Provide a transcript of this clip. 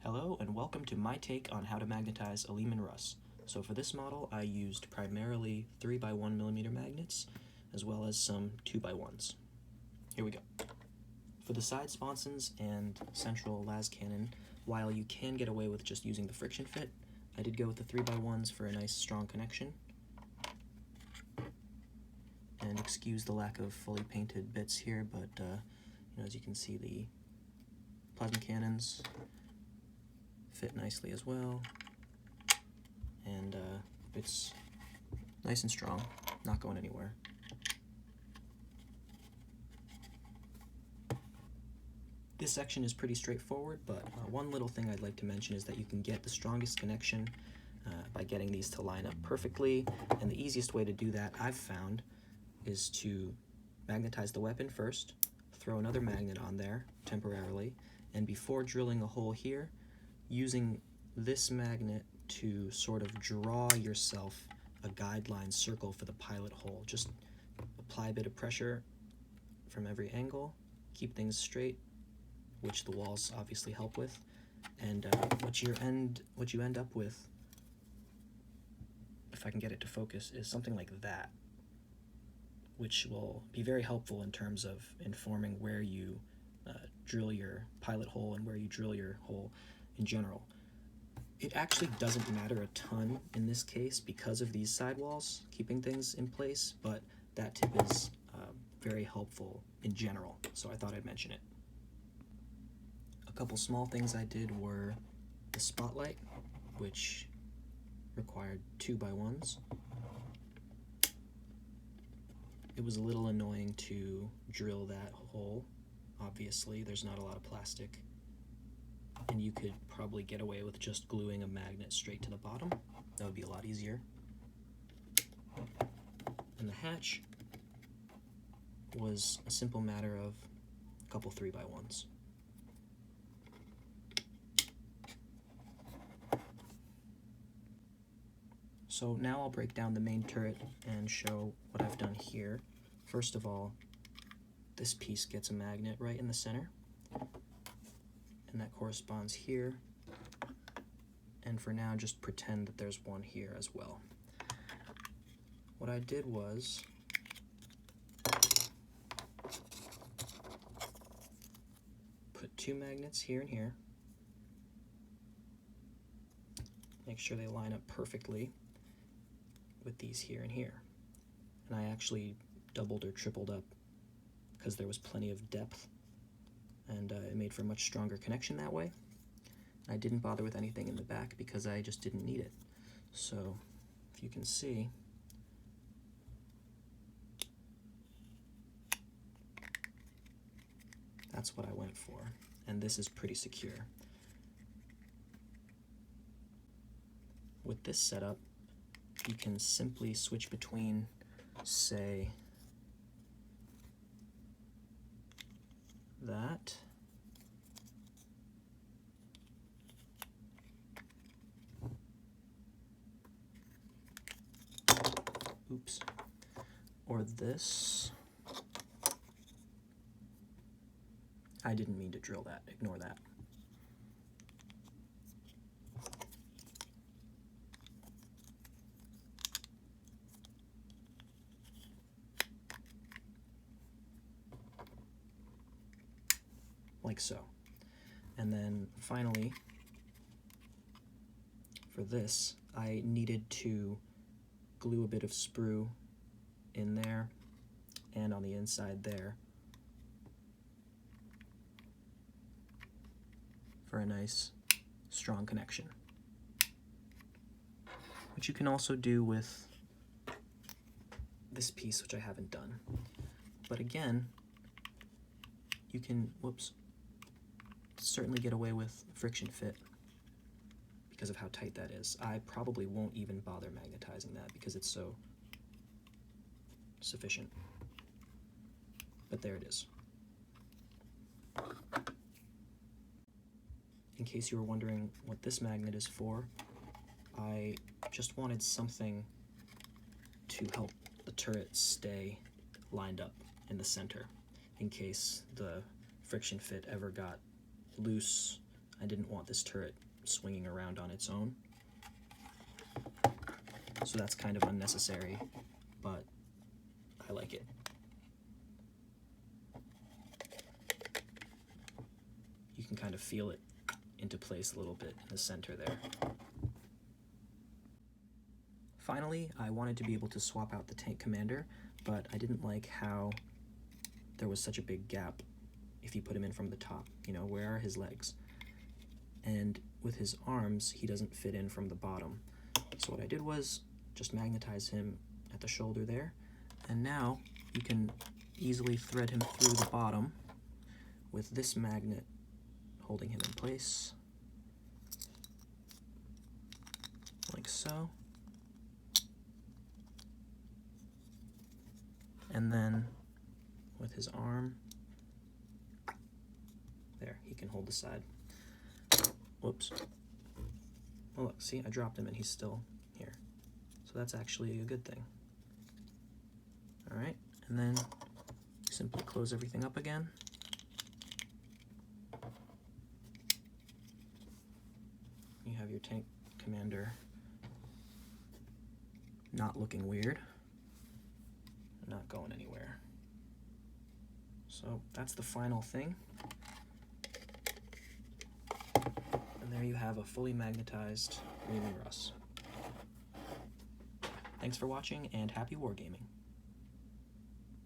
Hello and welcome to my take on how to magnetize a Leman Russ. So for this model I used primarily 3x1mm magnets as well as some 2x1s. Here we go. For the side sponsons and central las cannon, while you can get away with just using the friction fit, I did go with the 3x1s for a nice strong connection. And excuse the lack of fully painted bits here, but as you can see, the plasma cannons fit nicely as well, and it's nice and strong, not going anywhere. This section is pretty straightforward, but one little thing I'd like to mention is that you can get the strongest connection by getting these to line up perfectly, and the easiest way to do that I've found is to magnetize the weapon first, throw another magnet on there temporarily, and before drilling a hole here, using this magnet to sort of draw yourself a guideline circle for the pilot hole. Just apply a bit of pressure from every angle, keep things straight, which the walls obviously help with, and what you end up with, if I can get it to focus, is something like that, which will be very helpful in terms of informing where you drill your pilot hole and where you drill your hole in general. It actually doesn't matter a ton in this case because of these sidewalls keeping things in place, but that tip is very helpful in general, so I thought I'd mention it. A couple small things I did were the spotlight, which required 2x1s. It was a little annoying to drill that hole. Obviously, there's not a lot of plastic, and you could probably get away with just gluing a magnet straight to the bottom. That would be a lot easier. And the hatch was a simple matter of a couple 3x1s. So now I'll break down the main turret and show what I've done here. First of all, this piece gets a magnet right in the center, and that corresponds here. And for now, just pretend that there's one here as well. What I did was put two magnets here and here, make sure they line up perfectly with these here and here. And I actually doubled or tripled up because there was plenty of depth, and it made for a much stronger connection that way. I didn't bother with anything in the back because I just didn't need it. So if you can see, that's what I went for, and this is pretty secure. With this setup, you can simply switch between, say, that or this. I didn't mean to drill that, ignore that. Like so. And then finally, for this, I needed to glue a bit of sprue in there and on the inside there for a nice strong connection, which you can also do with this piece, which I haven't done. But again, you can, certainly get away with friction fit because of how tight that is. I probably won't even bother magnetizing that because it's so sufficient. But there it is. In case you were wondering what this magnet is for, I just wanted something to help the turret stay lined up in the center in case the friction fit ever got loose I didn't want this turret swinging around on its own. So that's kind of unnecessary, but I like it. You can kind of feel it into place a little bit in the center there. Finally, I wanted to be able to swap out the tank commander, but I didn't like how there was such a big gap if you put him in from the top. You know, where are his legs? And with his arms, he doesn't fit in from the bottom. So what I did was just magnetize him at the shoulder there, and now you can easily thread him through the bottom with this magnet holding him in place, like so. And then with his arm, there, he can hold the side. Whoops. Oh look, see, I dropped him and he's still here. So that's actually a good thing. All right, and then simply close everything up again. You have your tank commander not looking weird, not going anywhere. So that's the final thing. And there you have a fully magnetized Leman Russ. Thanks for watching, and happy wargaming.